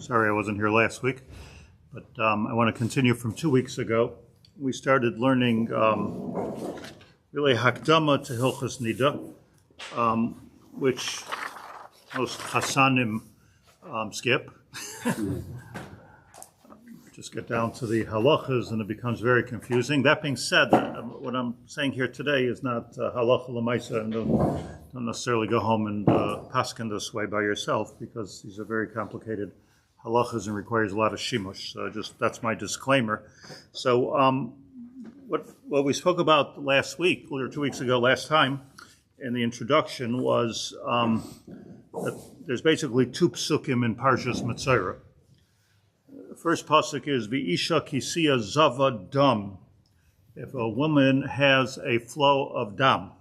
Sorry I wasn't here last week, but I want to continue from 2 weeks ago. We started learning really Hakdama to Hilchos Niddah, which most Hassanim skip. Just get down to the halachas and it becomes very confusing. That being said, what I'm saying here today is not halacha l'maisa, and don't necessarily go home and paskin this way by yourself, because these are very complicated halachas and requires a lot of shimush. So that's my disclaimer. So what we spoke about last week, or 2 weeks ago, last time, in the introduction was that there's basically two psukim in Parshas Metzora. The first pasuk is V'isha kisiya zava dam. If a woman has a flow of dam.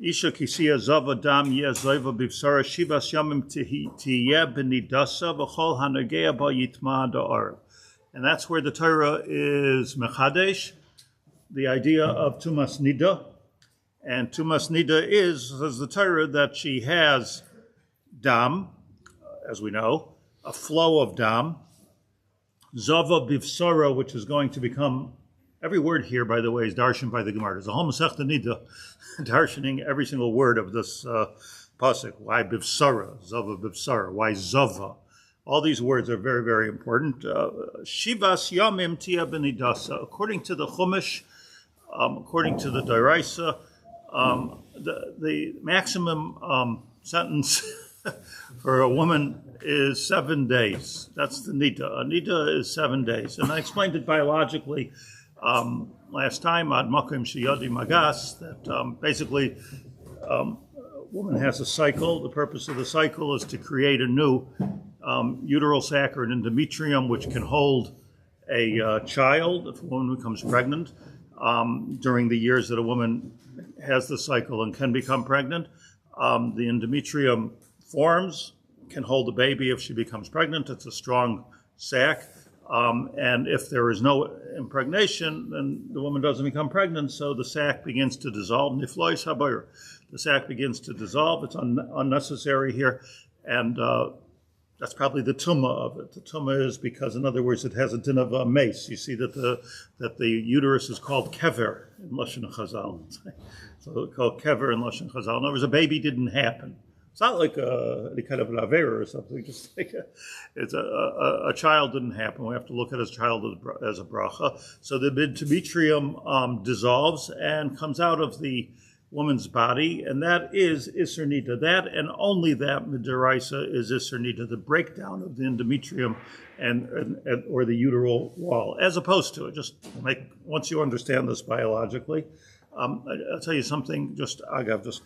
Isha kisiya zava dam yezoiva bivsara shivas yamim tiyeh b'nidasa v'chol hanagea ba yitma da'arav. And that's where the Torah is mechadesh, the idea of Tumas Niddah. And Tumas Niddah is, says the Torah, that she has dam, as we know, a flow of dam, zava bivsara, which is going to become, every word here, by the way, is darshan by the Gemara. There's a whole Masechta Niddah darshaning every single word of this pasuk. Why bivsara, zava bivsara? Why zava? All these words are very, very important. Shivas yamim tia benidasa. According to the Chumash, according to the Daraisa, the maximum sentence for a woman is 7 days. That's the Niddah. A Niddah is 7 days. And I explained it biologically last time, ad makim sheyadi magas, that basically a woman has a cycle. The purpose of the cycle is to create a new uteral sac or an endometrium which can hold a child if a woman becomes pregnant during the years that a woman has the cycle and can become pregnant. The endometrium forms, can hold the baby if she becomes pregnant. It's a strong sac. And if there is no impregnation, then the woman doesn't become pregnant, so the sac begins to dissolve. Niflois habayr. The sac begins to dissolve. It's unnecessary here. And that's probably the tumah of it. The tumah is because, in other words, it has a din of a mace. You see that the uterus is called kever in Lashon Chazal. So it's called kever in Lashon Chazal. In other words, a baby didn't happen. It's not like any kind of an avera or something. Just like a child didn't happen. We have to look at a child as a bracha. So the endometrium dissolves and comes out of the woman's body, and that is Isser Niddah. That and only that midiraisa is Isser Niddah, the breakdown of the endometrium and or the uteral wall, as opposed to it. Just once you understand this biologically. I'll tell you something, just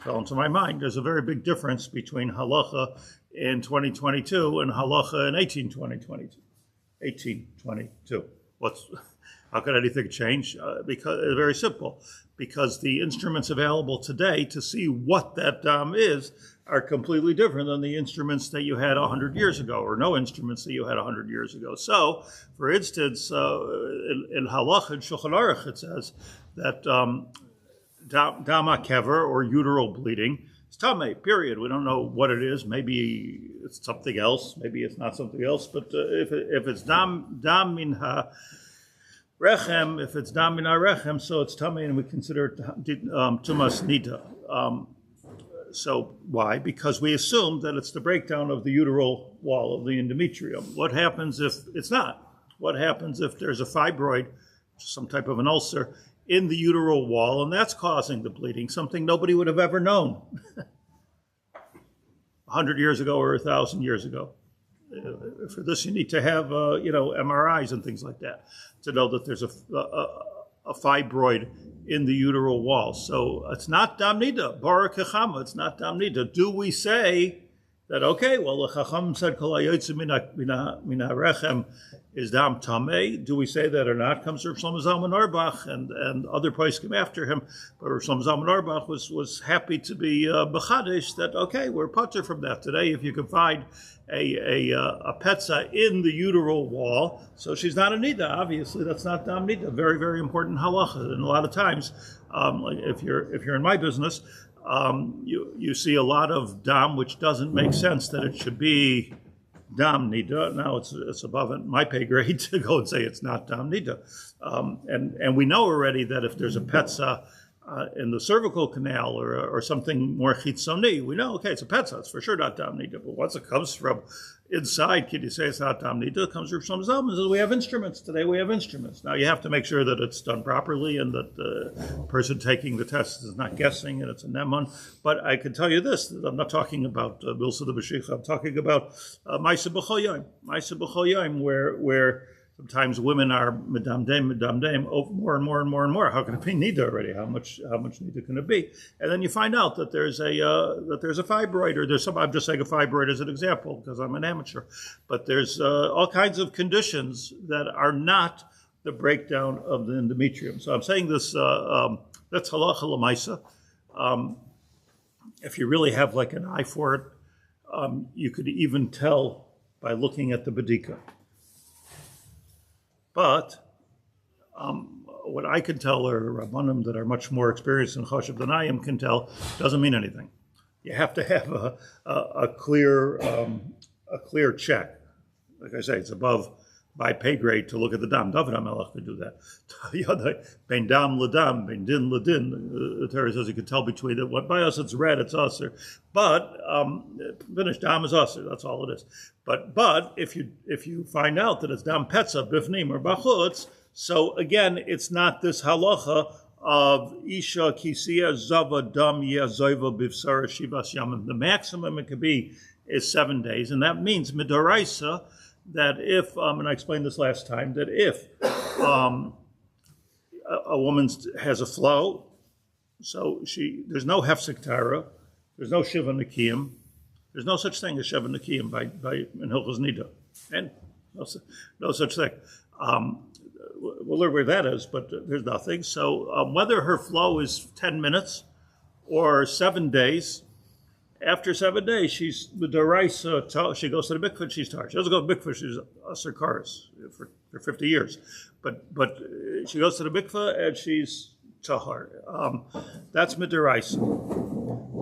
fell into my mind. There's a very big difference between halacha in 2022 and halacha in 1822. How could anything change? Because it's very simple. Because the instruments available today to see what that dam is are completely different than the instruments that you had 100 years ago, or no instruments that you had 100 years ago. So, for instance, in halacha, in Shulchan Aruch, it says that dama kever, or uteral bleeding, is tameh, period. We don't know what it is. Maybe it's something else. Maybe it's not something else. But if it's dam min ha rechem, if it's dam min ha rechem, so it's tameh, and we consider it tumas niddah. So why? Because we assume that it's the breakdown of the uteral wall of the endometrium. What happens if it's not? What happens if there's a fibroid, some type of an ulcer, in the uteral wall, and that's causing the bleeding, something nobody would have ever known 100 years ago or 1,000 years ago. For this, you need to have MRIs and things like that to know that there's a fibroid in the uteral wall. So it's not dam niddah, baruch hachama, it's not dam niddah. Do we say that, okay, well, the Chacham said kol hayotze min harechem is dam tameh? Do we say that or not? Comes from Shlomo Zalman Auerbach and other poskim after him. But Shlomo Zalman Auerbach was happy to be b'chadesh that, okay, we're patur from that today. If you can find a petza in the uteral wall, so she's not a niddah. Obviously, that's not dam niddah. Very, very important halacha. And a lot of times, like if you're in my business, you see a lot of dam, which doesn't make sense that it should be dam niddah. Now it's above my pay grade to go and say it's not dam niddah. And we know already that if there's a petza in the cervical canal or something more chitzoni, we know, okay, it's a petza. It's for sure not dam niddah. But once it comes from inside, can you say it's not dam niddah? It comes from some zalman. We have instruments today. We have instruments. Now you have to make sure that it's done properly and that the person taking the test is not guessing and it's a neman. But I can tell you this: that I'm not talking about Bilsa the B'Shicha. I'm talking about Ma'aseh B'chol Yom, where sometimes women are medamdem, more and more and more and more. How can it be niddah already? How much niddah can it be? And then you find out that there's a fibroid, or there's some. I'm just saying a fibroid as an example because I'm an amateur, but there's all kinds of conditions that are not the breakdown of the endometrium. So I'm saying this. That's halacha l'maisa. If you really have like an eye for it, you could even tell by looking at the bedika. But what I can tell, or Rabbanim that are much more experienced in chashav than I am can tell, doesn't mean anything. You have to have a clear check. Like I say, it's above my pay grade to look at the dam. David HaMelech could do that. Ben dam ledam, ben din ledin. The Torah says you can tell between it. What by us it's red, it's usher. But finished dam is usher. That's all it is. But if you find out that it's dam petza bifnim or bachutz, so again it's not this halacha of isha kisiya zava dam yazoiva bivsara shivas yamim. The maximum it could be is 7 days, and that means midoraisa. That if, and I explained this last time, that if a woman has a flow, so there's no hefsek tara, there's no shiva nikiyim, there's no such thing as shiva nikiyim by in Hilchos Niddah, and no such thing. We'll learn where that is, but there's nothing. So whether her flow is 10 minutes or 7 days, after 7 days, she's the deraisa. She goes to the mikvah. She's tar. She doesn't go to the mikvah. She's aser kares for 50 years, but she goes to the mikvah and she's tahar. That's midiraisa.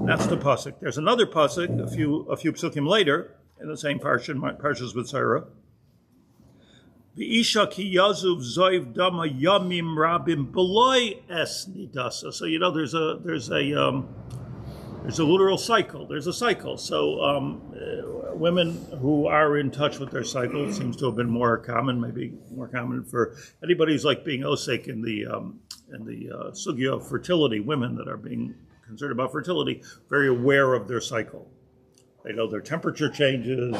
That's the pasuk. There's another pasuk a few psukim later in the same parshas with Sarah. The isha ki yazuv zoiv dama yamim rabim beloy es nidasa. So there's a literal cycle. There's a cycle. So women who are in touch with their cycle, seems to have been more common, maybe more common for anybody who's like being osek in the sugya of fertility. Women that are being concerned about fertility, very aware of their cycle. They know their temperature changes.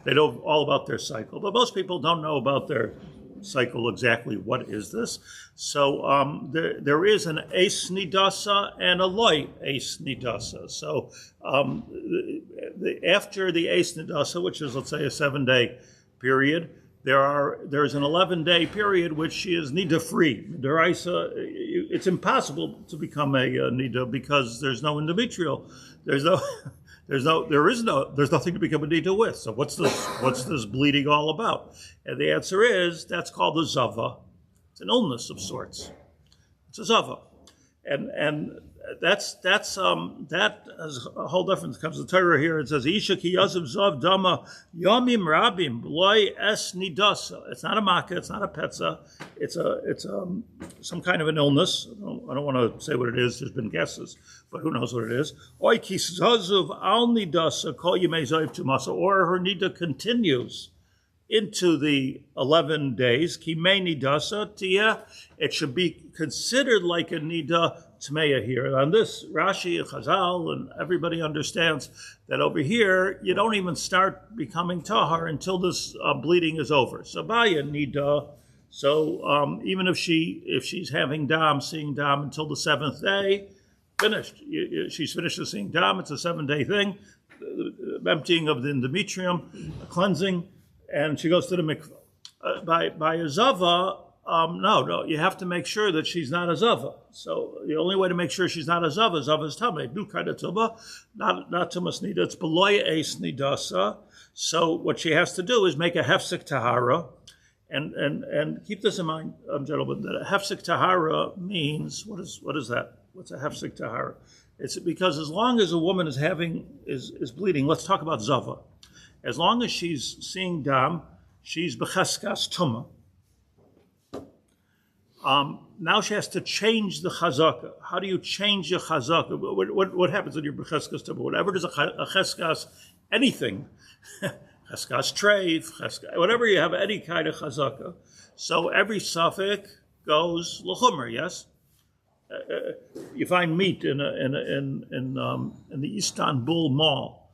They know all about their cycle. But most people don't know about their cycle exactly. What is this? So there is an eis nidasa and a loy eis nidasa. So after the eis nidasa, which is, let's say, a 7-day period, there's an 11-day period which she is niddah free. Deraisa, it's impossible to become a niddah because there's no endometrial. There's nothing to become a niddah with. So what's this bleeding all about? And the answer is that's called a zava. It's an illness of sorts. It's a zava, and that has a whole difference. Comes the Torah here. It says Isha ki yazav zav dama yamim rabim loy es nidasa. It's not a makkah. It's not a petza. It's some kind of an illness. I don't want to say what it is. There's been guesses, but who knows what it is? Oy ki zazuv al nidasa kol yemei zayiv tumasa, or her niddah continues into the 11 days. Ki mei nidasa tia. It should be considered like a niddah tmeya here. On this, Rashi, Chazal, and everybody understands that over here, you don't even start becoming tahar until this bleeding is over. So baya niddah. So even if she's having seeing dam until the 7th day, finished. She's finished with seeing dam. It's a 7-day thing, emptying of the endometrium, cleansing, and she goes to the mikvah. By a zava, no, you have to make sure that she's not a zava. So the only way to make sure she's not a zava is tameh. Do kind of tuba, not tumas niddah. It's beloy eis nidasa. So what she has to do is make a hefsek tahara, and keep this in mind, gentlemen, that a hefsek tahara means what is that? What's a hefsek tahara? It's because as long as a woman is bleeding, let's talk about Zava. As long as she's seeing dam, she's becheskas tumah. Now she has to change the chazaka. How do you change your chazaka? What happens when you're becheskas tumah? Whatever there's a cheskas, anything, cheskas treif, whatever you have, any kind of chazaka. So every suffix goes l'chumer, yes. You find meat in the Istanbul Mall.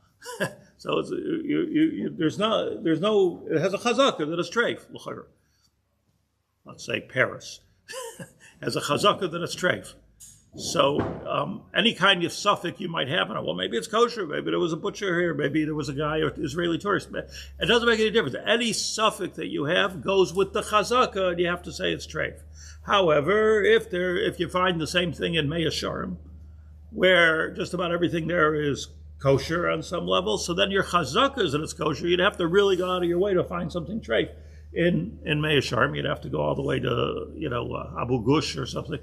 So there's no. It has a chazaka that is treif. Let's say Paris has a chazaka that is treif. So any kind of suffix you might have, well, maybe it's kosher, maybe there was a butcher here, maybe there was a guy or Israeli tourist. It doesn't make any difference. Any suffix that you have goes with the chazaka, and you have to say it's treif. However, if you find the same thing in Mei Hasharim, where just about everything there is kosher on some level, so then your chazaka is that it's kosher, you'd have to really go out of your way to find something treif. In Mei Hasharim, you'd have to go all the way to Abu Ghush or something.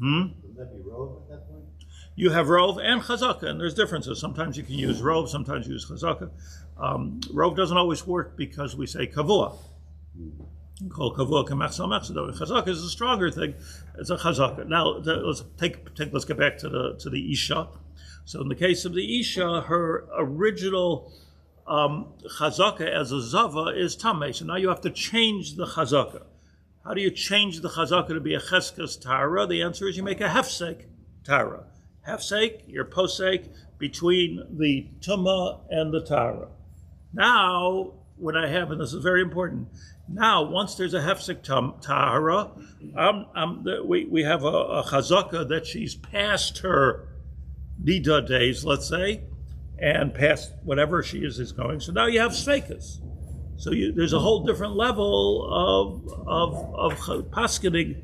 Would that be rov at that point? You have rov and chazaka, and there's differences. Sometimes you can use rov, sometimes you use chazaka. Rov doesn't always work because we say kavua. Called kavua kamachsal machsado. Chazaka is a stronger thing. It's a chazaka. Now let's get back to the isha. So in the case of the isha, her original chazaka as a zava is tameh. So now you have to change the chazaka. How do you change the chazaka to be a cheskas tara? The answer is you make a hefsek tara. Hefsek, your posek, between the tumah and the tara. Now, what I have, and this is very important, now once there's a hefsek tara, we have a chazaka that she's past her niddah days, let's say, and past whatever she is going. So now you have sveikas. So there's a whole different level of paskening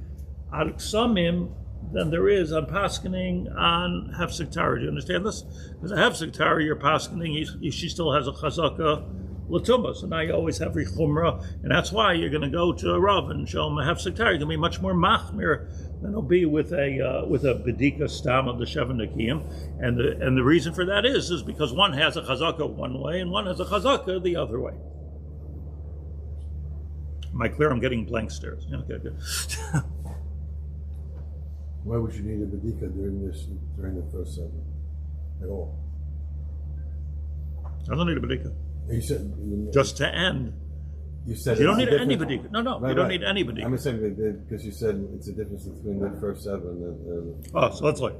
on ksamim than there is on paskening on hefsek tara. Do you understand this? Because a hefsek tara, you're paskening, she still has a chazaka l'tumah. So now you always have richumra, and that's why you're going to go to a Rav and show him a hefsek tara. You're going to be much more machmir than it'll be with a bedika stam of the Shevan Nekiyim. And the reason for that is because one has a chazaka one way and one has a chazaka the other way. Am I clear? I'm getting blank stares. Yeah, okay, good. Why would you need a bedika during the first segment at all? I don't need a bedika. You said just to end. You said you don't need any bedika. No, right, you don't need any bedika. I'm saying because you said it's a difference between the first seven and. So let's look.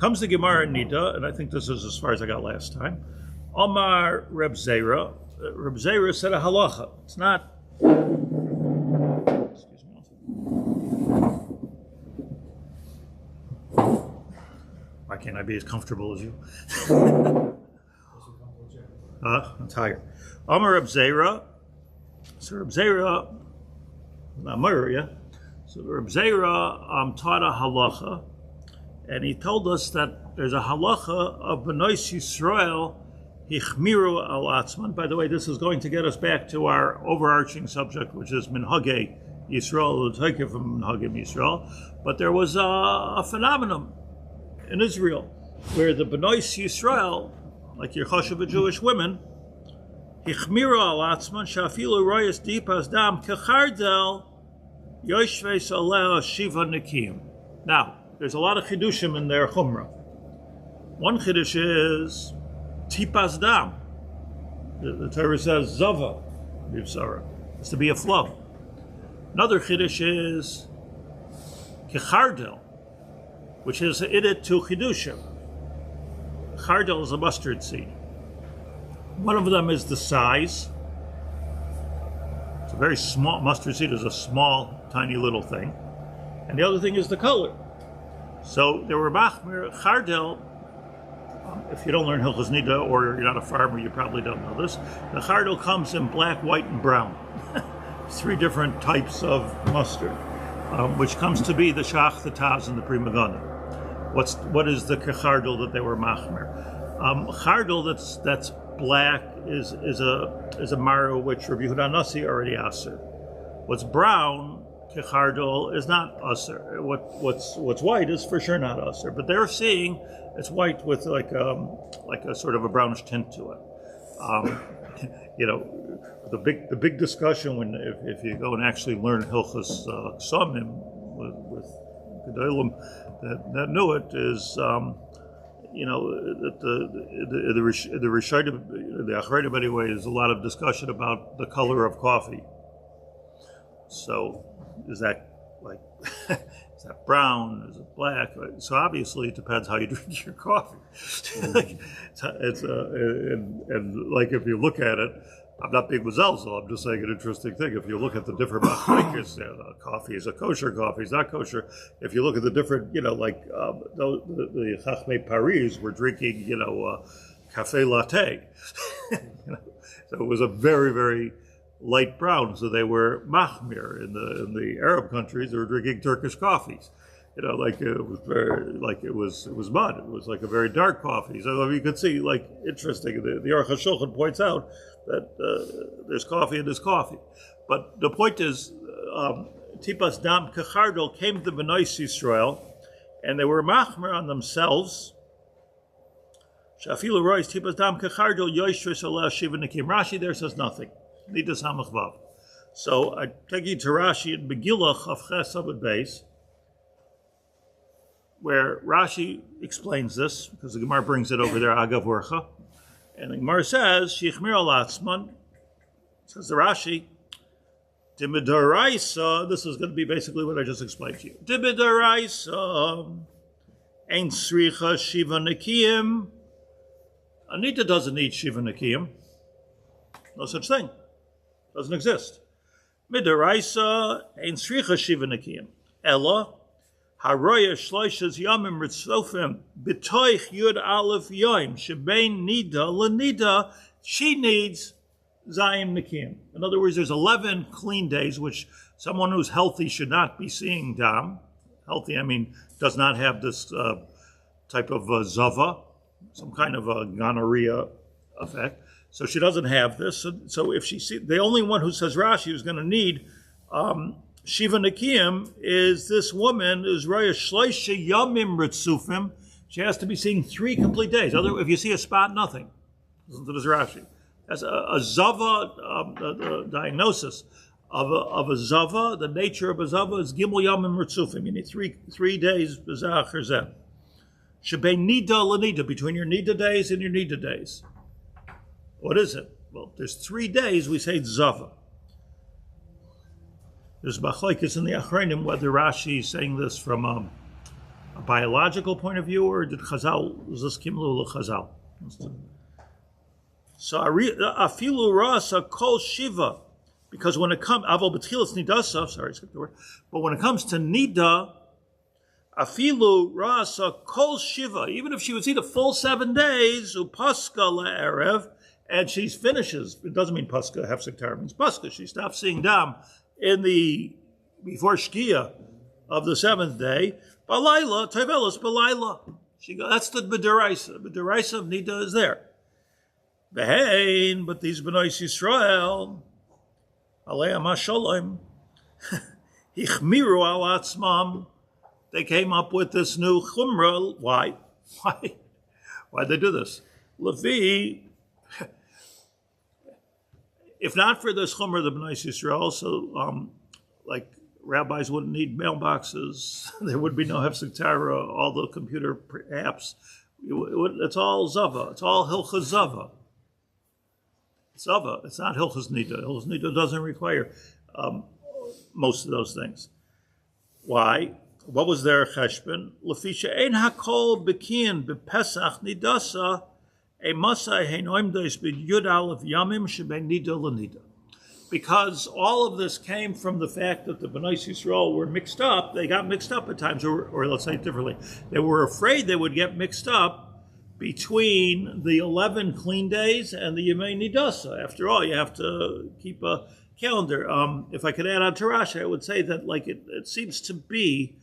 Comes the Gemara in Niddah, and I think this is as far as I got last time. Omar Reb Zera. Reb Zera said a halacha. It's not. Excuse me. Why can't I be as comfortable as you? I'm tired. Amar Reb Zera. So Reb Zera, Amar, yeah. So Reb Zera taught a halacha, and he told us that there's a halacha of Benois Yisrael hichmiru al atzman. By the way, this is going to get us back to our overarching subject, which is minhagei Yisrael, the take from minhagei Yisrael. But there was a phenomenon in Israel where the Benois Yisrael, like your chashuv Jewish women, hichmiru al atzman shafilu royas dipas dam kechardel yoshves aleh shiva nekim. Now, there's a lot of chidushim in their chumrah. One chidush is tipas dam. The Torah says zava b'vsara. It's to be a flow. Another chiddush is kechardel, which is idit to chidushim. Chardel is a mustard seed. One of them is the size. It's a very small, mustard seed is a small, tiny little thing. And the other thing is the color. So there were machmir, chardel. If you don't learn Hilchos Niddah or you're not a farmer, you probably don't know this. The chardel comes in black, white, and brown. 3 different types of mustard, which comes to be the shach, the taz, and the prima donna. What is the kechardel that they were machmer? Chardel that's black is a maru which Rabbi Yehuda Nasi already asked. What's brown, kechardol is not usher. What's white is for sure not usher. But they're seeing it's white with like a sort of a brownish tint to it. The big discussion when if you go and actually learn Hilchos Samim with Gedolim that knew it is that the Achreidim anyway is a lot of discussion about the color of coffee. So is that like is that brown? Is it black? So obviously it depends how you drink your coffee. And like if you look at it, I'm not being Mazelzel, I'm just saying an interesting thing. If you look at the different machlokes, coffee is a kosher, coffee is not kosher. If you look at the different, the Chachmei Paris were drinking, cafe latte. So it was a very, very light brown. So they were mahmir. In the Arab countries, they were drinking Turkish coffees. It was very, it was mud. It was like a very dark coffee. So you could see, interesting. The Aruch HaShulchan points out that there's coffee and there's coffee. But the point is, Tipas Dam Kechardol came to Bnei Yisrael, and they were machmer on themselves. Shafilu Roy's Tipas Dam Kechardol Yoishris Olah Shiva Nikim. Rashi there says nothing. Niddah Samach Vav. So I take you to Rashi in Megillah of Ches Amud Beis, where Rashi explains this, because the Gemara brings it over there, Agav Urcha. And the Gemara says, Shichmir al-Atzman, says the Rashi, Dimidaraisa, this is going to be basically what I just explained to you. Dimidaraisa, Ein Sricha Shiva Nikiyim. Anita doesn't need Shiva Nikiyim. No such thing. Doesn't exist. Midaraisa, Ein Sricha Shiva Nikiyim. Ella, Haroya Shloishes Yamim Ritzofim B'toich Yud Aleph Yoim Shebein Niddah LeNiddah. She needs Zayim Nikim. In other words, there's 11 clean days, which someone who's healthy should not be seeing dam. Healthy, I mean, does not have this type of zava, some kind of a gonorrhea effect. So she doesn't have this. So if she see, the only one who says Rashi who's going to need Shiva Nikiyim is this woman, is Raya Shloisha Yamim Ritzufim. She has to be seeing 3 complete days. If you see a spot, nothing. Listen to this Rashi. As a Zava, the diagnosis of a Zava, the nature of a Zava is Gimel Yamim Ritzufim. You need 3 days, B'zach or Zeh. Shebei Niddah LeNiddah, between your Niddah days and your Niddah days. What is it? Well, there's 3 days we say Zava. There's machlokes in the Achreinim whether Rashi is saying this from a biological point of view, or did Chazal, was this Kimlu Chazal? So afilu rasa kol shiva, because when it comes Avol B'Kehillat Niddah, sorry, I skipped the word, but when it comes to Niddah, afilu rasa kol shiva, even if she would see the full 7 days, upaska la'erev, and she finishes, it doesn't mean paska, hefsek it means paska, she stops seeing dam before Shkia of the 7th day, balayla, tevelas balayla. That's the B'deraisa. The B'deraisa of Niddah is there. Behein, but these B'nai Yisrael, Aleim HaShalom, Hichmiru al Atzmam, they came up with this new Chumrah. Why? Why'd they do this? Levi, if not for this Chumrah, the B'nai Yisrael, so rabbis wouldn't need mailboxes, there would be no Hefsek Torah, all the computer apps. It's all Zava. It's all Hilchos Zava. Zava. It's not Hilchos Niddah. Hilchos Niddah doesn't require most of those things. Why? What was their cheshbon? Lefisha ein hakol bekian bepesach nidasa a masai heinoimdos b'yud aleph yamim shebei Niddah LeNiddah. Because all of this came from the fact that the Bnei Yisrael were mixed up. They got mixed up at times, or let's say it differently. They were afraid they would get mixed up between the 11 clean days and the Yemei Nidasa. After all, you have to keep a calendar. If I could add on to Rashi, I would say that it seems to be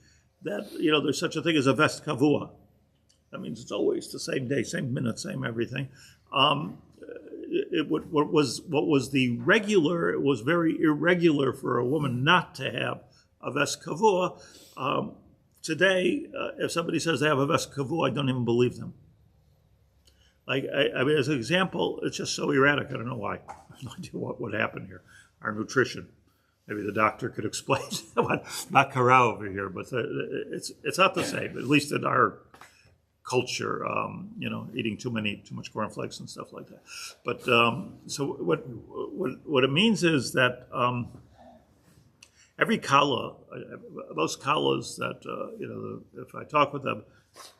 that there's such a thing as a vest kavua. That means it's always the same day, same minute, same everything. What was the regular, it was very irregular for a woman not to have a vest kavua. Today, if somebody says they have a vest kavua, I don't even believe them. Like, I mean, as an example, it's just so erratic. I don't know why. I have no idea what happened here. Our nutrition. Maybe the doctor could explain what not kara over here, but it's not the same. At least in our culture, eating too much cornflakes and stuff like that. But so what it means is that every kala, most kalas that if I talk with them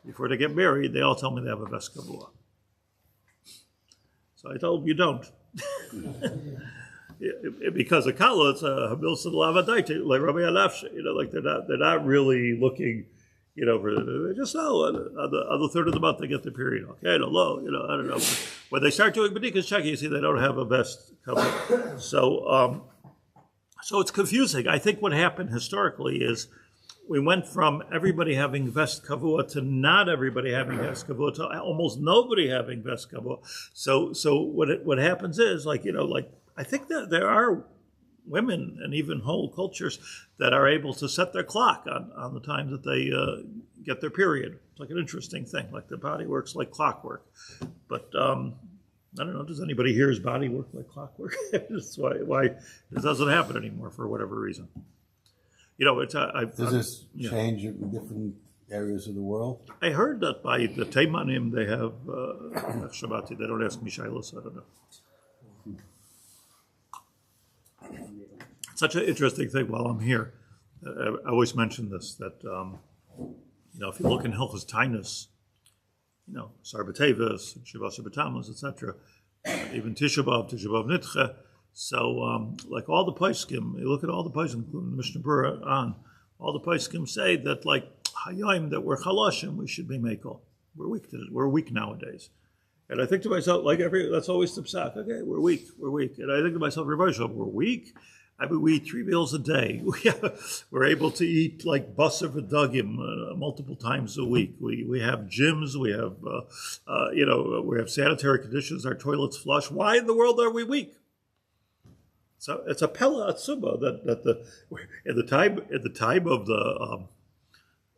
before they get married, they all tell me they have a vest kavua. So I told them you don't. Because a kala, it's a hamilsa lavadaita, like Rabbi Yaacov, like they're not really looking, they just on the third of the month they get their period. Okay, low, I don't know. When they start doing bedikas checking, you see they don't have a vest cover. So it's confusing. I think what happened historically is we went from everybody having vest kavua to not everybody having vest kavua to almost nobody having vest kavua. So what happens is like I think that there are women and even whole cultures that are able to set their clock on the time that they get their period. It's like an interesting thing, like the body works like clockwork. But I don't know, does anybody here's body work like clockwork? That's why it doesn't happen anymore for whatever reason. Does this change in different areas of the world? I heard that by the Teimanim they have Shabbat. They don't ask me Shiloh, so I don't know. Such an interesting thing while I'm here. I always mention this, that, if you look in Hilchos Tainus, Sar B'Teves, Shabbat B'Tammuz, etc., even Tisha B'Av Niddah. So, like all the poskim, you look at all the poskim, including the Mishnah Berurah on, all the poskim say that, like, Hayom, that we're Chalashim, we should be Mekel. We're weak nowadays. And I think to myself, that's always the psak. Okay, we're weak. And I think to myself, we're weak. I mean, we eat 3 meals a day. We're able to eat like basar v'dagim multiple times a week. We have gyms. We have, we have sanitary conditions. Our toilets flush. Why in the world are we weak? So it's a pella atzuma that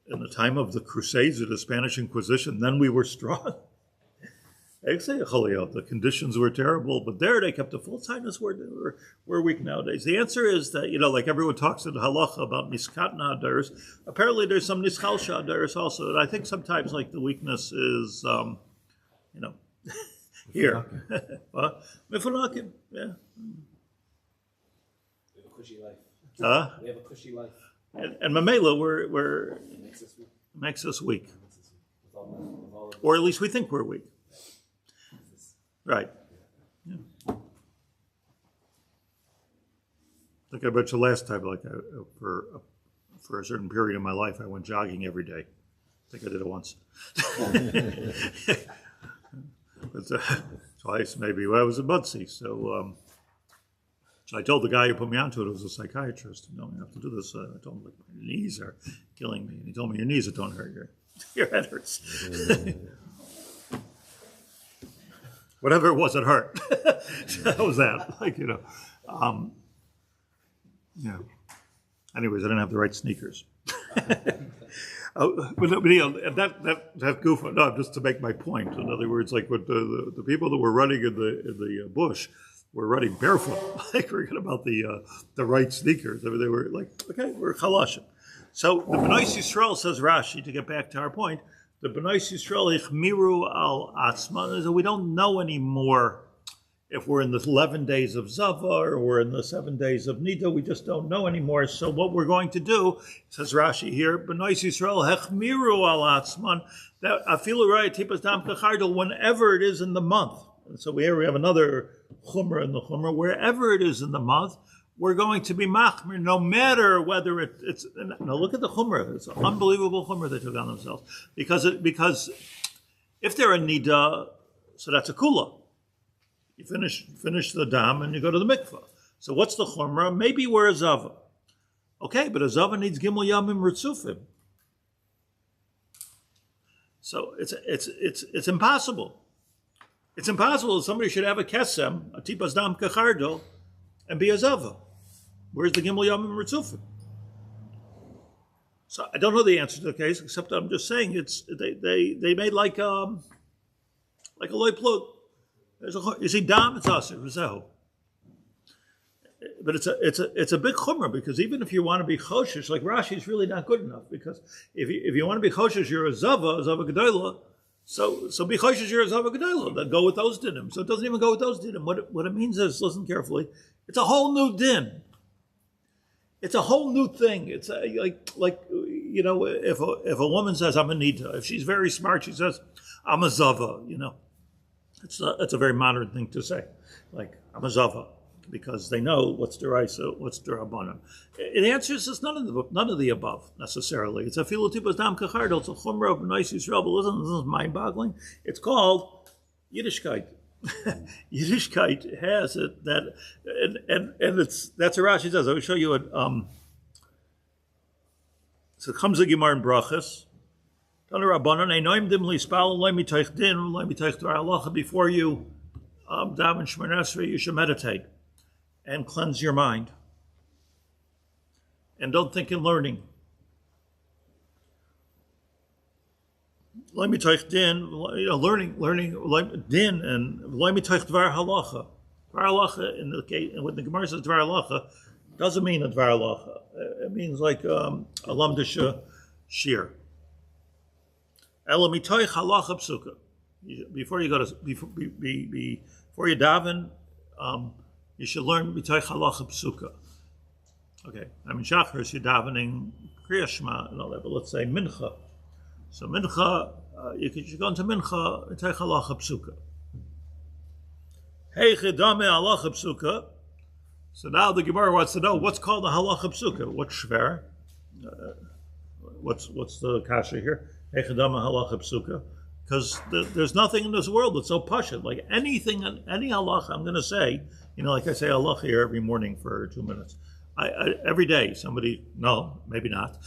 in the time of the Crusades or the Spanish Inquisition, then we were strong. The conditions were terrible, but there they kept a full tightness. We're weak nowadays. The answer is that, like everyone talks in halacha about niskat nadaris, apparently there's some nischal shadaris also. And I think sometimes like the weakness is, here. Mifunakim, yeah. We have a cushy life. We have a cushy life. And Mamela, makes us weak. Or at least we think we're weak. Right. Yeah. I think I bet you last time, for a certain period in my life, I went jogging every day. I think I did it once. But, twice, maybe. Well, I was in Monsey, so I told the guy who put me onto it, was a psychiatrist, you have to do this. I told him, my knees are killing me. And he told me, your knees don't hurt, your head hurts. Whatever it was, it hurt. That was that. Anyways, I didn't have the right sneakers. But that goof. No, just to make my point. In other words, like what the people that were running in the bush were running barefoot. Like forget about the right sneakers. I mean, they were like, okay, we're chalashim. So the Bnei Yisrael, says Rashi, to get back to our point. The Bnei Yisrael ichmiru al atzman is that we don't know anymore if we're in the 11 days of Zava or we're in the 7 days of Niddah. We just don't know anymore. So what we're going to do, says Rashi here, Bnei Yisrael hechmiru al atzman, that afilu raya tipas dam kachardel, whenever it is in the month. And so here we have another chumrah in the chumrah. Wherever it is in the month, we're going to be machmir, no matter whether it's. Now look at the chumrah; it's an unbelievable chumrah they took on themselves. Because if they're a niddah, so that's a kula. You finish the dam and you go to the mikvah. So what's the chumrah? Maybe we're a zava. Okay, but a zava needs gimel yamim ritzufim. So it's impossible. It's impossible that somebody should have a kesem, a tipas dam kachardo, and be a zava. Where's the gimel yamim ritzufim? So I don't know the answer to the case, except I'm just saying they made like a loy plug. You see, dam it's aser v'zehu. But it's a big chumrah, because even if you want to be choshesh, like Rashi is really not good enough, because if you want to be choshesh, you're a zava gedola. So be choshesh, you're a zava gedola. Then go with those dinim. So it doesn't even go with those dinim. What it means is, listen carefully, it's a whole new din. It's a whole new thing. It's like if a woman says I'm a niddah, if she's very smart, she says I'm a zava. It's a very modern thing to say, like I'm a zava, because they know what's deraisa, what's derabanan. It answers is none of the above necessarily. It's a filotibas dam kachardel. It's a chumrah of Bnei Yisrael. But listen, this is mind-boggling. It's called Yiddishkeit. Yiddishkeit has it that, and that's what Rashi says. I will show you it. So it comes the Gemara in Brachas. Before you daven Shemona Esrei, you should meditate and cleanse your mind, and don't think in learning. Learning din, and dvar halacha. Dvar halacha in the case, when the Gemara says dvar halacha, doesn't mean a dvar halacha. It means like a lamdisha shir. Elamitoich halacha psuka. Before you daven, you should learn mitoich halacha psuka. Okay, I mean shachar, you're davening kriya shema and all that, but let's say mincha. So mincha, you should go into mincha mitoich halacha psuka. Hey chedame halacha psuka. So now the Gemara wants to know what's called a halacha psuka. What's shver? What's the kasha here? Hey chedame halacha psuka. Because there's nothing in this world that's so pashut. Like any halacha I'm going to say, like I say halacha here every morning for 2 minutes. Every day, no, maybe not.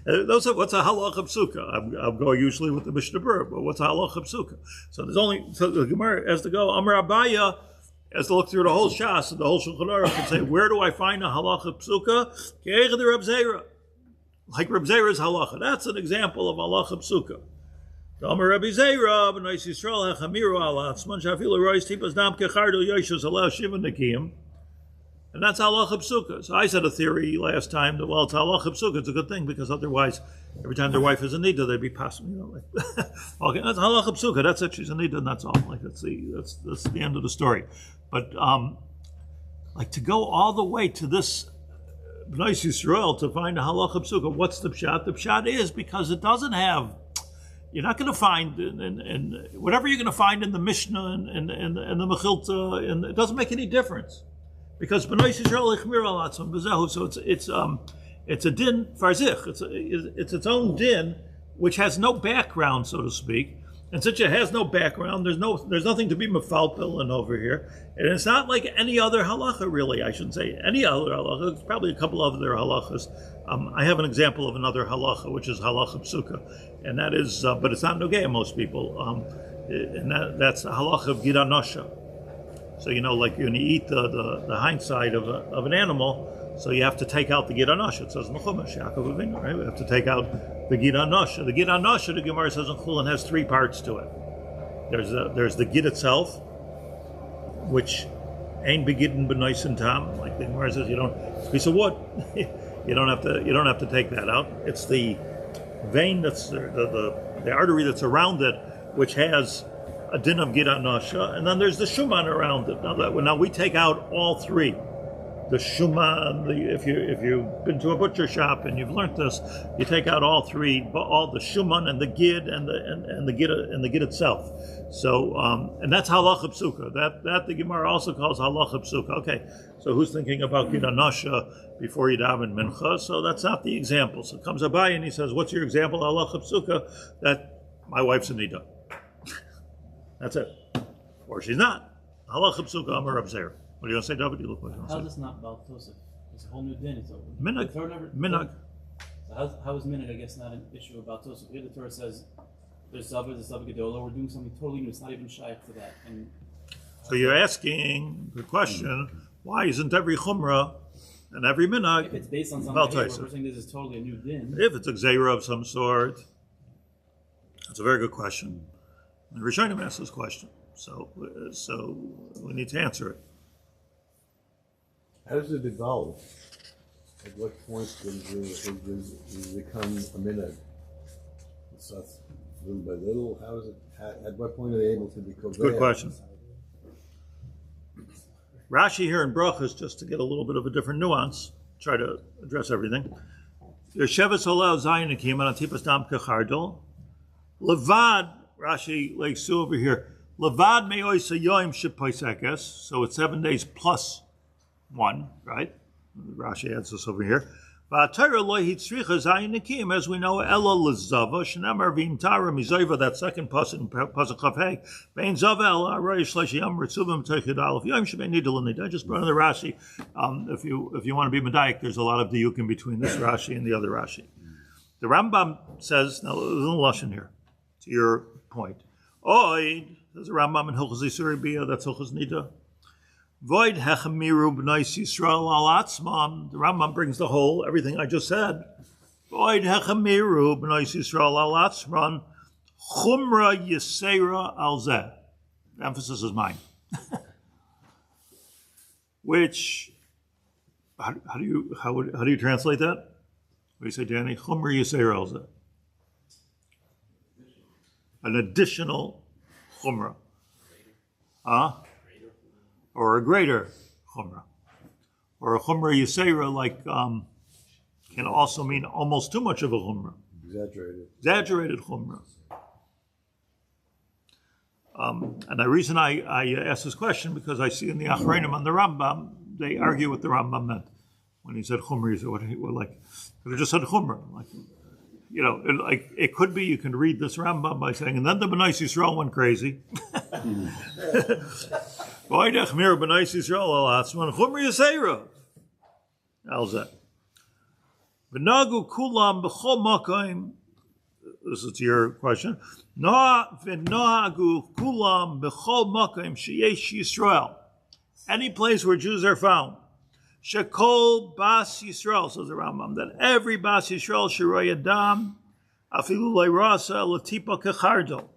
What's a halacha psuka? I'm going usually with the Mishnah Berurah, but what's a halacha psuka? So the Gemara has to go, Amar Abaya, has to look through the whole Shas and the whole Shulchan Aruch and say, where do I find a halacha psuka? Ke'echad Reb Zera. Like Reb Zera's halacha. That's an example of halacha psuka. Amar Rabbi Zera, Bnei Yisrael hachamiru ala atzman shafilu rois tipas dam kechardu yoshus allow shiva nekiyim. And that's halacha psuka. So I said a theory last time that, well, it's halacha psuka. It's a good thing, because otherwise, every time their wife is a niddah, they'd be passing, okay, that's halacha psuka. That's it. She's a niddah, and that's all. Like that's the end of the story. But to go all the way to this Bnei Yisrael to find a halacha psuka, what's the pshat? The pshat is because it doesn't have. You're not going to find, and whatever you're going to find in the Mishnah and the Mechilta, and it doesn't make any difference. Because Bnei Yisrael ichmir al atzman b'zehu, so it's a din farzich. It's its own din, which has no background, so to speak. And since it has no background, there's nothing to be mefalpel in over here, and it's not like any other halacha, really. I shouldn't say any other halacha. There's probably a couple of other halachas. I have an example of another halacha, which is halacha psuka, and that is, but it's not nogay most people, and that's a halacha of gid anosha. So like when you eat the hindside of an animal, so you have to take out the gid anosha. It says in the Chumash, Yaakov Avinu, right? We have to take out the gid anosha. The gid anosha, the Gemara says in Chulin, has 3 parts to it. There's the gid itself, which ain't begidden b'noisen tam, like the Gemara says. It's a piece of wood. you don't have to take that out. It's the vein that's the artery that's around it, which has a din of gid anosha, and then there's the shuman around it. Now we take out all 3. The shuman, if you've been to a butcher shop and you've learned this, you take out all 3, all the shuman and the gid and the gid itself. So and that's halacha psuka. That the Gemara also calls halacha psuka. Okay, so who's thinking about gid anosha before you daven mincha? So that's not the example. So comes Abai and he says, "What's your example halacha psuka?" That my wife's a niddah. That's it, or she's not. Halacha psuka Amar Reb Zera. What are you going to say, David? You look like how is this not Baal Tosef? It's a whole new din. It's over. Minhag. So how is minhag, I guess, not an issue about Tosef? Here the Torah says there's Zava Gedola. We're doing something totally new. It's not even shaykh for that. And so you're asking the question, why isn't every chumrah And every minhag. If it's based on Well, something, we're saying this is totally a new din. If it's a gzeira of some sort, that's a very good question. The Rishonim asked this question, so we need to answer it. How does it evolve? At what point does it become a minhag? It starts little by little. How is it? At what point are they able to become? Good question. Rashi here in Brachos, just to get a little bit of a different nuance, try to address everything. Yesheves Olel Zayin Akim on Tipas Dam Kechardol. Levad, Rashi likes over here. Levad me'ois hayoim shepoisekes. So it's 7 days plus 1, right? Rashi adds this over here. V'atayra lo hitzricha zayin nikim, as we know, ela lezava shenamar v'imtara mizayva. That second pasuk chafei bein zava ela aroyish l'shiyam ritzuvim teichid alef yom shebein niddah l'niddah. I just brought in the Rashi. If you want to be medayik, there's a lot of diukim between this Rashi and the other Rashi. The Rambam says, now there's a little lashon here, to your point. Oid, there's a Rambam in Hilchos Niddah, that's Hilchos Niddah. Void hechamiru b'nais Yisrael al atzman. The Rambam brings the whole, everything I just said. Void hechamiru b'nais Yisrael al atzman. Chumra yisera al zeh. The emphasis is mine. Which, how do you translate that? What do you say, Danny? Chumra yisera al zeh. An additional chumrah. Or a greater chumrah. Or a chumrah yisera, like, can also mean almost too much of a chumrah. Exaggerated chumrah. And the reason I ask this question, because I see in the Achreinim on the Rambam, they argue what the Rambam meant. When he said chumrah, he said, what like, could have just said chumrah. Like, you know, it could be you can read this Rambam by saying, and then the B'nai Yisrael went crazy. V'oidech mir B'nai Yisrael al atzman chumra yisera. How's that? V'nagu kulam b'chol makayim. This is your question. V'nagu kulam b'chol makayim sheyesh Yisrael. Any place where Jews are found. Shekol Bas Yisrael, says the Rambam, that every Bas Yisrael Shiroy Adam, Afilu Leirasa Latipa Kechardo,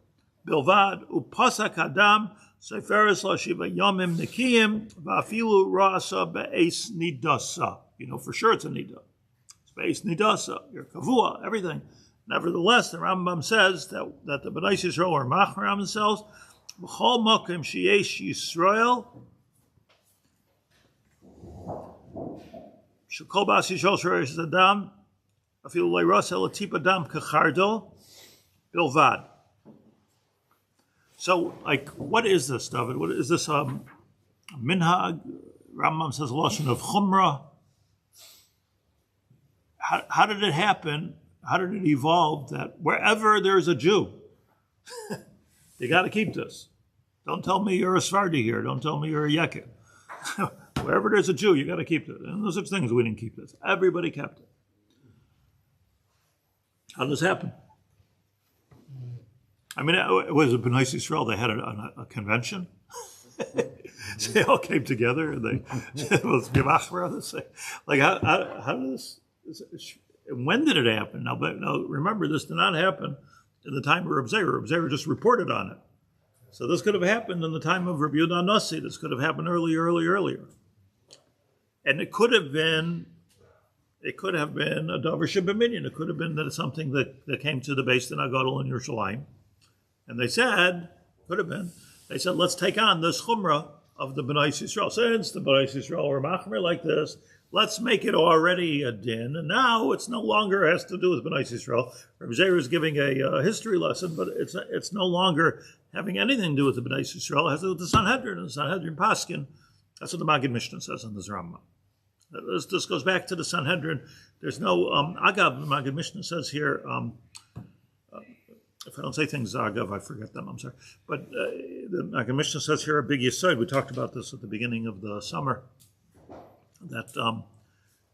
Bilvad, Upasak Adam, Seferes Lashiva Yomim Nikiyim, Vafilu Rasa Be'es Nidasa. You know for sure it's a Niddah. It's Be'es Nidasa, your Kavua, everything. Nevertheless, the Rambam says that the B'nai Yisrael are machmer themselves, B'chol Makim Sheyesh Yisrael, Shekol Bas Yisrael Shorosh Adam, Afilu Leirasa Latipa Adam Kechardo, Bilvad. So, like, what is this, David? What is this? Minhag? Rambam says a lashon of chumrah. How did it happen? How did it evolve that wherever there's a Jew, you got to keep this? Don't tell me you're a Sephardi here. Don't tell me you're a Yekid. Wherever there's a Jew, you got to keep it. And there's such things we didn't keep this. Everybody kept it. How did this happen? I mean, it was a B'nai Yisrael. They had a convention. So they all came together and it was like how did this? When did it happen? Now, remember, this did not happen in the time of Reb Zera. Reb Zera just reported on it. So this could have happened in the time of Rabbi Yehuda Nasi. This could have happened earlier. And it could have been a davar shebeminyan. It could have been that it's something that came to the Beis Din HaGadol in Yerushalayim. And they said, let's take on this chumrah of the B'nai Yisrael. Since the B'nai Yisrael were machmer like this, let's make it already a din. And now it's no longer has to do with B'nai Yisrael. Rabbi Zera is giving a history lesson, but it's no longer having anything to do with the B'nai Yisrael. It has to do with the Sanhedrin and Sanhedrin Paskin. That's what the Maggid Mishnah says in this Rambam. This goes back to the Sanhedrin. There's no Agav. The Maggid Mishnah says here. If I don't say things Agav, I forget them. I'm sorry. But the Maggid Mishnah says here a big yesod. We talked about this at the beginning of the summer. That the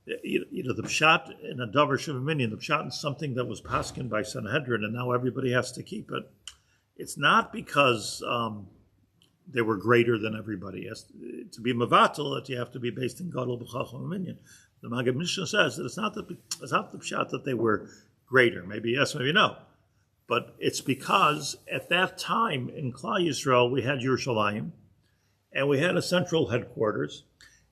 pshat in a davar shebeminyan, the pshat is something that was paskin by Sanhedrin, and now everybody has to keep it. It's not because they were greater than everybody. To be mevatel, that you have to be based in gadol b'chacham minyan. The Maggid Mishnah says that it's not the pshat that they were greater. Maybe yes, maybe no. But it's because at that time in Klal Yisrael we had Yerushalayim, and we had a central headquarters.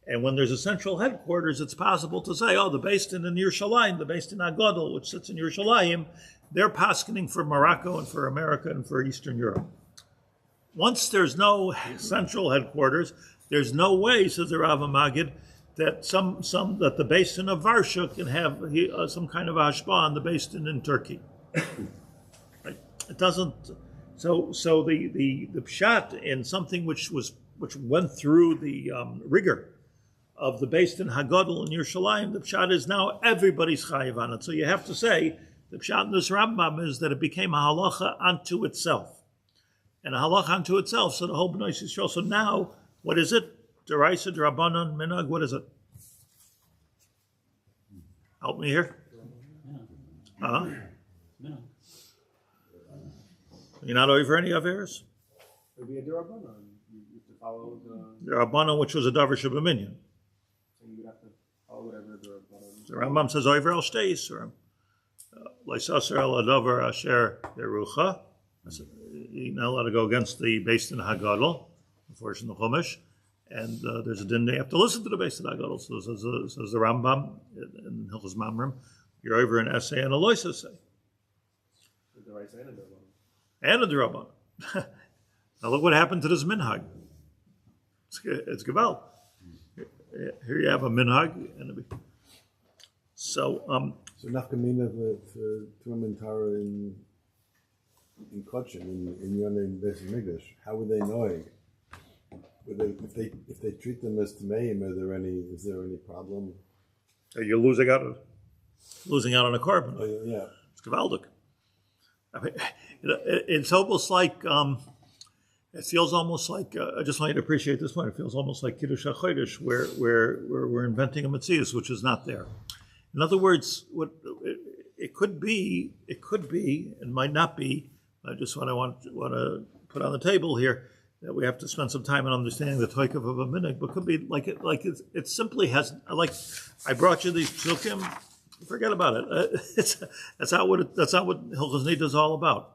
And when there's a central headquarters, it's possible to say, the Beis Din in Yerushalayim, the Beis Din HaGadol, which sits in Yerushalayim, they're paskening for Morocco and for America and for Eastern Europe. Once there's no central headquarters, there's no way, says the Rav Maggid, that that the Beis Din of Varsha can have some kind of hashpah on the Beis Din in Turkey. Right? It doesn't. So the pshat in something which went through the rigor of the Beis Din HaGadol in Yerushalayim, the pshat is now everybody's chayiv on it. So you have to say the pshat in this Rambam is that it became a halacha unto itself, and a halacha unto itself. So the whole Bnei Yisrael. So now, what is it? Deraisa, Drabanan, Minhag. What is it? Help me here. You're not over any Averis? It would be a Durabanan. You have to follow the Drabanan, which was a Davar Shabbaminyan. So you would have to follow whatever Durabanan. The Rambam says over al shteis, or Leisaser al Adavar Asher Yerucha. You're not allowed to go against the Beis Din HaGadol, unfortunately, the Chumash. And there's a din they have to listen to the Beis Din HaGadol. So says the Rambam in Hilchos Mamrim, you're over an essay and a lois essay. The rice and a Durabanan. And a Durabanan. Now look what happened to this minhag. It's Gaval. Here you have a minhag. So nafkamina for Truman Tara in Kotchen, in Yonim Beis Hamikdash, how would they know it? If they treat them as Tameim, is there any problem? You're losing out on a carbon. Oh, yeah. It's Gavaldik. I mean, it's almost like it feels almost like I just want you to appreciate this point. It feels almost like Kiddush HaChodesh, where we're inventing a Metzius which is not there. In other words, what it could be, and might not be. I just want to put on the table here that we have to spend some time on understanding the toikav of a minhag, but could be it simply has I brought you these psukim. Forget about it. That's not what Hilchos Niddah is all about.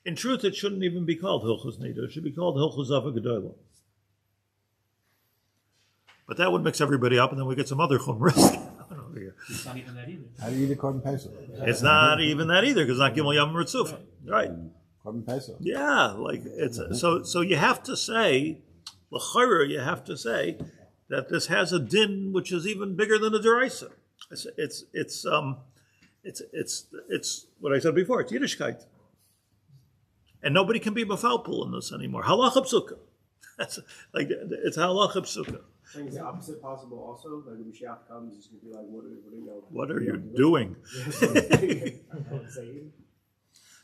In truth, it shouldn't even be called Hilchos Niddah. It should be called Hilchos Gedolah. But that would mix everybody up, and then we get some other chumras over here. It's not even that either. How do you eat a korban pesach? It's not even that either, because it's not Gimel Yom Ritzuf. Right. Korban pesach. Yeah, so you have to say, l'chayra, you have to say that this has a din which is even bigger than a deraisa. It's what I said before. It's Yiddishkeit, and nobody can be mafalpul in this anymore. Halacha psuka. It's halacha psuka. Is the opposite possible also? Like when Mashiach comes, he's going to be like, what are you doing?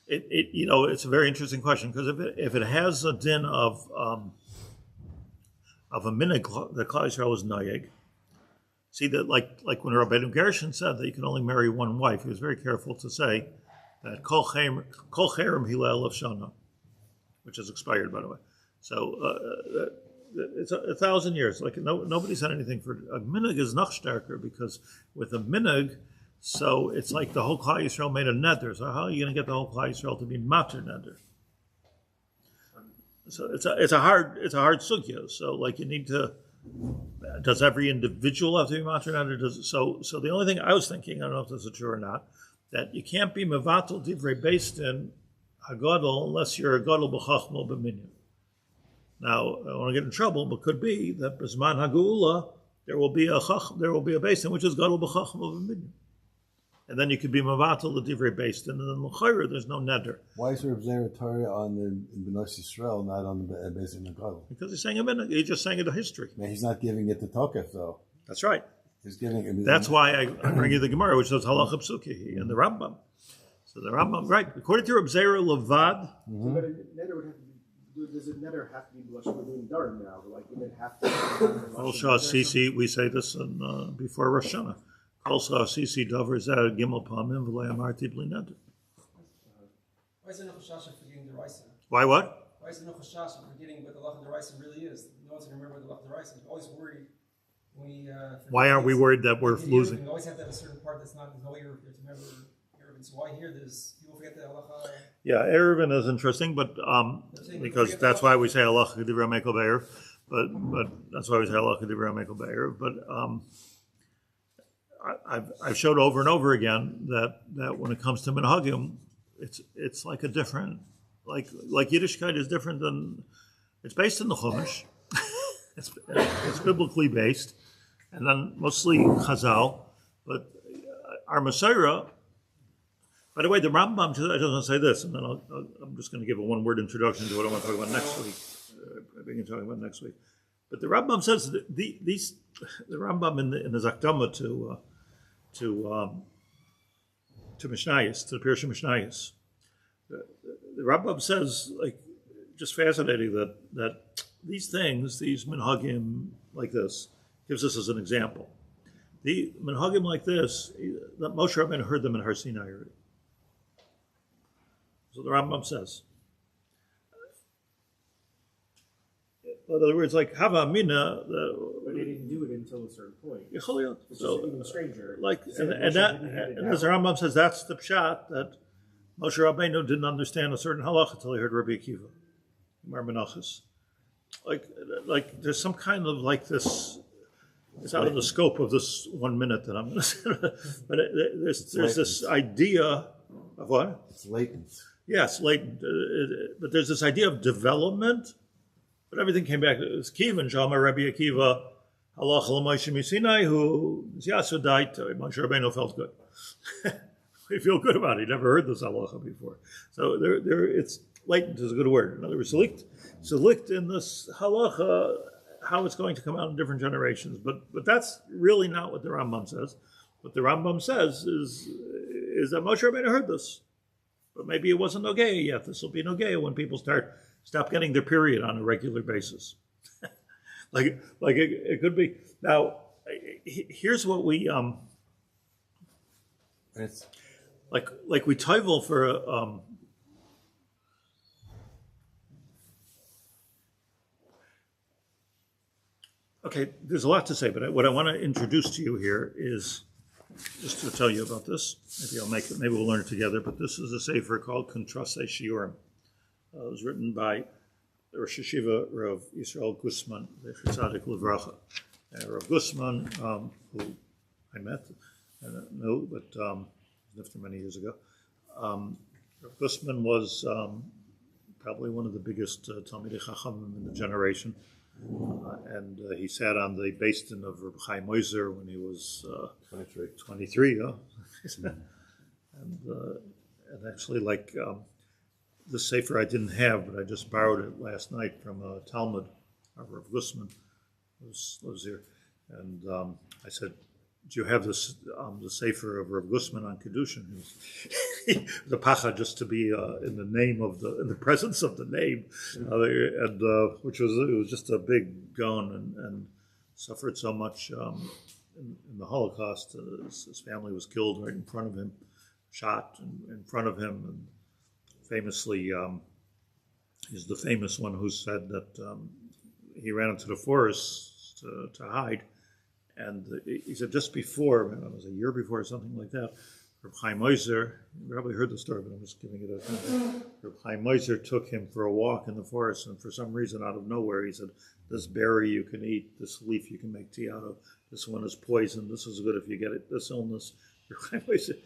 It's a very interesting question, because if it has a din of a minhag that Klal Yisrael is nayeg. See that, like when Rabbeinu Gershon said that you can only marry one wife, he was very careful to say that kol cherem hilel of shana, which is expired, by the way. So it's 1,000 years. Nobody said anything for a minhag is noch stärker, because with a minhag, so it's like the whole Klal Yisrael made a neder. So how are you going to get the whole Klal Yisrael to be mater neder? So it's a hard sugya. So you need to. Does every individual have to be mater neder? So the only thing I was thinking, I don't know if this is true or not, that you can't be mevatel divrei Beis Din HaGadol unless you're a gadol b'chachma b'minyan. Now I don't want to get in trouble, but could be that b'zman hagula there will be a Beis Din which is gadol b'chachma b'minyan, and then you could be mevatel the divrei Beis Din, and then l'chayra there's no neder. Why is there observatory on the Bnei Yisrael, not on the Beis Din HaGadol? Because he's saying a minhag. He's just saying the history. Man, he's not giving it to Tokef though. That's right. He's giving it. That's why I bring you the Gemara, which says halacha psuki and the Rambam. So the Rambam, right? According to Reb Zera Levad. Mm-hmm. But a neder would have to be. Does a neder have to be blush? We're doing darim now. Would it have to? Kol shah sisi. We say this before Rosh Hashanah. Kol shah sisi davar zeh gimel pamim v'lei amarti bli neder. Why is there no chashash for getting the rice? Why what? Why is there no chashash for getting what the halacha of the rice really is? No one's going to remember what the halacha of the rice is. Always worried. Why aren't we worried that we're losing? We always have to have a certain part that's not no Erev. You have to remember Erev. So why here there's people forget the halacha? Yeah, Erevin is interesting, but because that's why we say halacha k'divrei mekel be'erev, but that's why we say halacha k'divrei mekel be'erev. But I've showed over and over again that when it comes to minhagim, it's like a different like Yiddishkeit is different than it's based in the Chumash. it's biblically based, and then mostly Chazal, but our Messiah. By the way, the Rambam, I just want to say this, and then I'm just going to give a one-word introduction to what I want to talk about next week. I begin talking about next week. But the Rambam says that the Rambam in the Zakdama to Mishnayos, to the Pirush Mishnayos, the Rambam says, like, just fascinating that these things, these minhagim like this, gives us as an example. The minhagim like this, that Moshe Rabbeinu heard them in Har Sinai already. So the Rambam says. In other words, like Hava Amina. But they didn't do it until a certain point. It's So, just even stranger. like, and as the Rambam says, that's the pshat that Moshe Rabbeinu didn't understand a certain halacha until he heard Rabbi Akiva, Mar Menachos. Like, there's some kind of like this. It's out of the scope of this 1 minute that I'm going to say, but there's this idea of what? It's latent. Yes, latent. But there's this idea of development. But everything came back. It was Kivan, Shalma Rabbi Akiva, halacha l'Moshe Misinai, who Yasu died. Moshe Rabbeinu felt good. We feel good about it. He never heard this halacha before. So it's latent is a good word. In other words, selict in this halacha, how it's going to come out in different generations. But that's really not what the Rambam says. What the Rambam says is that Moshe Rabbeinu heard this. But maybe it wasn't Nogeya yet. This will be Nogeya when people stop getting their period on a regular basis. like it could be. Now, here's what we It's like we toivel for okay, there's a lot to say, but what I want to introduce to you here is just to tell you about this. Maybe we'll learn it together, but this is a sefer called Kontrasei Shiurim. It was written by Rosh Yeshiva Rav Yisrael Gusman, Tzadik Livracha. Rav Gusman, who I met, no, but lived there many years ago. Rav Gusman was probably one of the biggest Talmidei Chachamim in the generation. And he sat on the Beis Din of Reb Chaim Moiser when he was 23. And actually, like the sefer I didn't have, but I just borrowed it last night from a Talmud of Rav Gusman, who lives here. And I said, "Do you have this the sefer of Rav Gusman on Kedushin?" The pacha just to be in the presence of the name, and which was just a big gaon and suffered so much in the Holocaust. His family was killed right in front of him, shot in front of him, and famously, he's the famous one who said that he ran into the forest to hide. And he said just before, it was a year before or something like that, Reb Chaim Moiser, you probably heard the story, but I'm just giving it a Reb Chaim Moiser took him for a walk in the forest, and for some reason out of nowhere he said, "This berry you can eat, this leaf you can make tea out of, this one is poison, this is good if you get it, this illness." Reb Chaim Moiser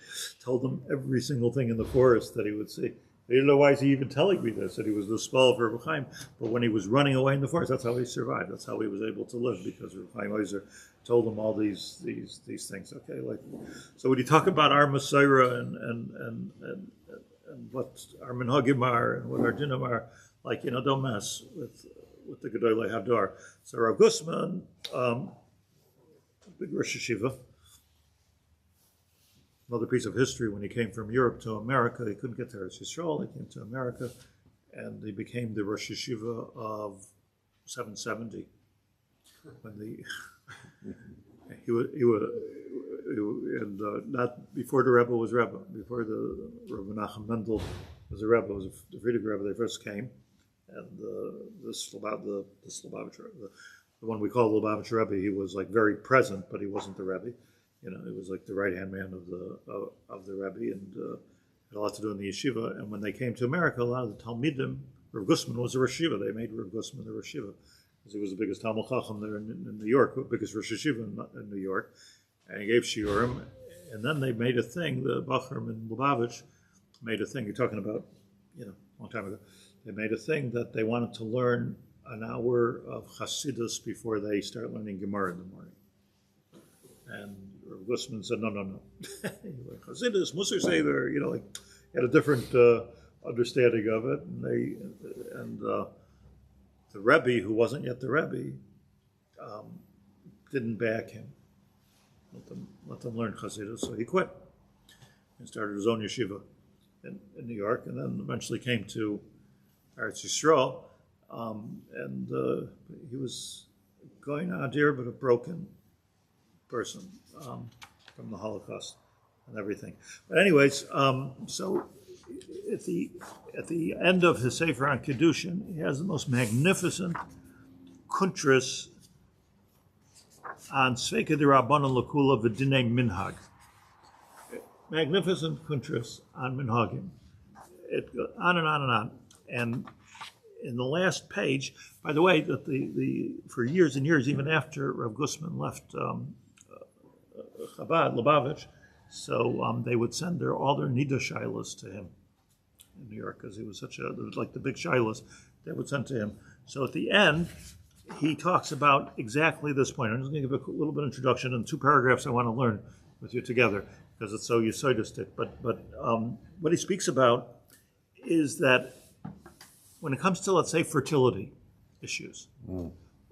told him every single thing in the forest that he would see. They didn't know why is he even telling me this, that he was the spell for Reb Chaim. But when he was running away in the forest, that's how he survived. That's how he was able to live, because Reb Chaim Moiser told him all these things. Okay, like so when you talk about our Messiah and what our minhagim are and what our dinim are, like, don't mess with the Gedolei Hadar. So Rav Gusman, big Rosh Yeshiva. Another piece of history, when he came from Europe to America, he couldn't get to Eretz Yisrael. He came to America, and he became the Rosh Yeshiva of 770. When he was not before the Rebbe was Rebbe, before the Rebbe Menachem Mendel was a Rebbe, was the Frierdiker Rebbe. They first came, and the Slobavitcher, the one we call Lubavitch Rebbe, he was like very present, but he wasn't the Rebbe. You know, he was like the right-hand man of the Rebbe, and had a lot to do in the yeshiva. And when they came to America, a lot of the Talmidim, Rav Gusman was a Rosh Yeshiva. They made Rav Gusman the Rosh Yeshiva because he was the biggest Talmud Chacham there in New York, the biggest Rosh Yeshiva in New York. And he gave shiurim, and then they made a thing. The Bachram in Lubavitch made a thing. You're talking about, you know, a long time ago. They made a thing that they wanted to learn an hour of Hasidus before they start learning Gemara in the morning. And Rav Gusman said, no. Hasidus, Musar Seder, you know, like, had a different understanding of it. And the Rebbe, who wasn't yet the Rebbe, didn't back him. Let them learn Hasidus, so he quit and started his own yeshiva in New York, and then eventually came to Eretz Yisrael, and he was going on dear, but a broken person from the Holocaust and everything. But anyways, so at the end of his Sefer on Kedushin, he has the most magnificent kuntras on Sveika de Rabbanan Lakula V'Dinei Minhag. Magnificent kuntras on Minhagim. It goes on and on and on. And in the last page, by the way, that the for years and years, even after Rav Gusman left Chabad, Lubavitch, so they would send all their Niddah shilas to him in New York, because he was like the big shilas they would send to him. So at the end, he talks about exactly this point. I'm just going to give a little bit of introduction and 2 paragraphs I want to learn with you together, because it's so yesodistic. But what he speaks about is that when it comes to, let's say, fertility issues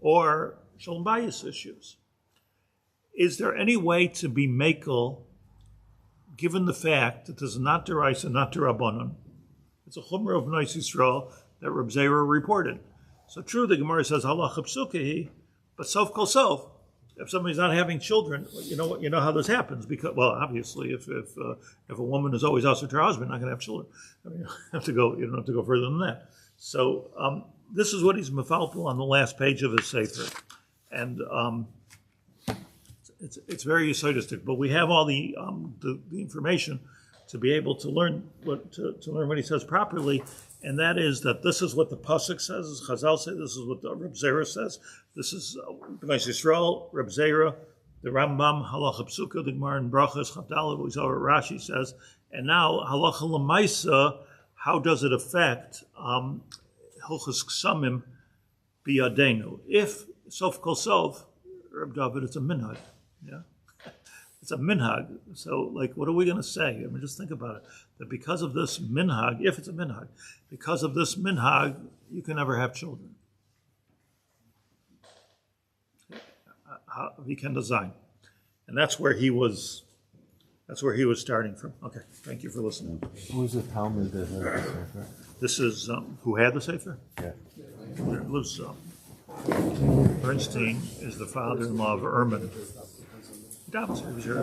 or shalom bayis issues, is there any way to be mekel, given the fact that this is not deraisa, not derabbanan? It's a chumrah of Bnei Yisrael that Reb Zera reported. So true, the Gemara says halacha psukehi, but sof kol sof. If somebody's not having children, you know how this happens. Because, well, obviously, if a woman is always outside her husband, not going to have children. I mean, you don't have to go further than that. So this is what he's mefalpel on the last page of his sefer, and it's very yesodistic. But we have all the information to be able to learn what he says properly. And that is that this is what the Pasuk says, as Chazal say, this is what the Reb Zera says. This is Bnei Yisrael, Reb Zera, the Rambam, Halacha Psuka, the Gemara in Brachas, Chavdalad, we saw what Rashi says. And now, Halacha L'maisa, how does it affect Hilchos Ksamim Biyadenu? If, sof kol sof, Reb David, it's a minhag, yeah? It's a minhag. So, like, what are we going to say? I mean, just think about it. That because of this minhag, if it's a minhag, because of this minhag, you can never have children. He can design, and that's where he was starting from. Okay, thank you for listening. Who was the Talmud that had the Sefer? This is who had the Sefer? Yeah. It was Bernstein is the father-in-law of Erman. He was here.